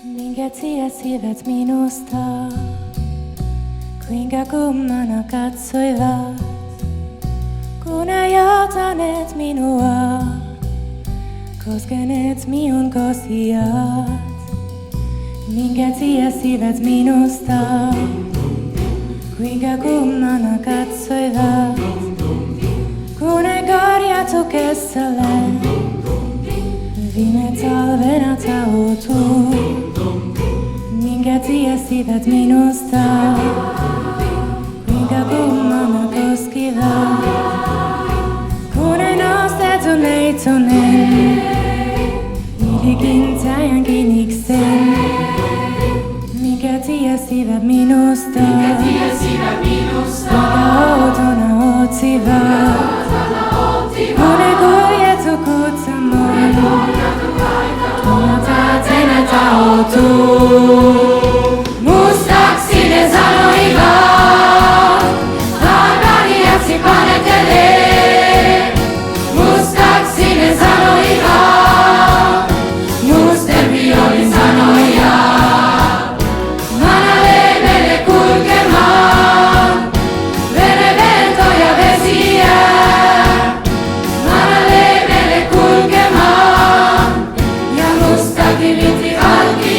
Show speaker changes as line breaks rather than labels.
Minkä tiesivät minusta, kuinka kummana katsoivat, kun ei otaneet minua, koskeneet minun kosiat. Minkä tiesivät minusta, kuinka kummana katsoivat, kun ei korjattu kesälle, viime talvena tauotu. Minkä tiesivät minusta, kuinka kummana koskivat, kun ei nostettu neitonen, ylikintäjän kiniksen. Minkä tiesivät minusta, kuinka outona otsivat, kun ei kuljettu kutsamoin, tunnatatena tauotuu. Mustaksi ne sanoivat, harvani jäksi panetelee. Mustaksi ne sanoivat, musten violin sanoja. Manalee mene kulkemaan, veneventoja vesiä. Manalee mene kulkemaan, ja musta kiviti alki.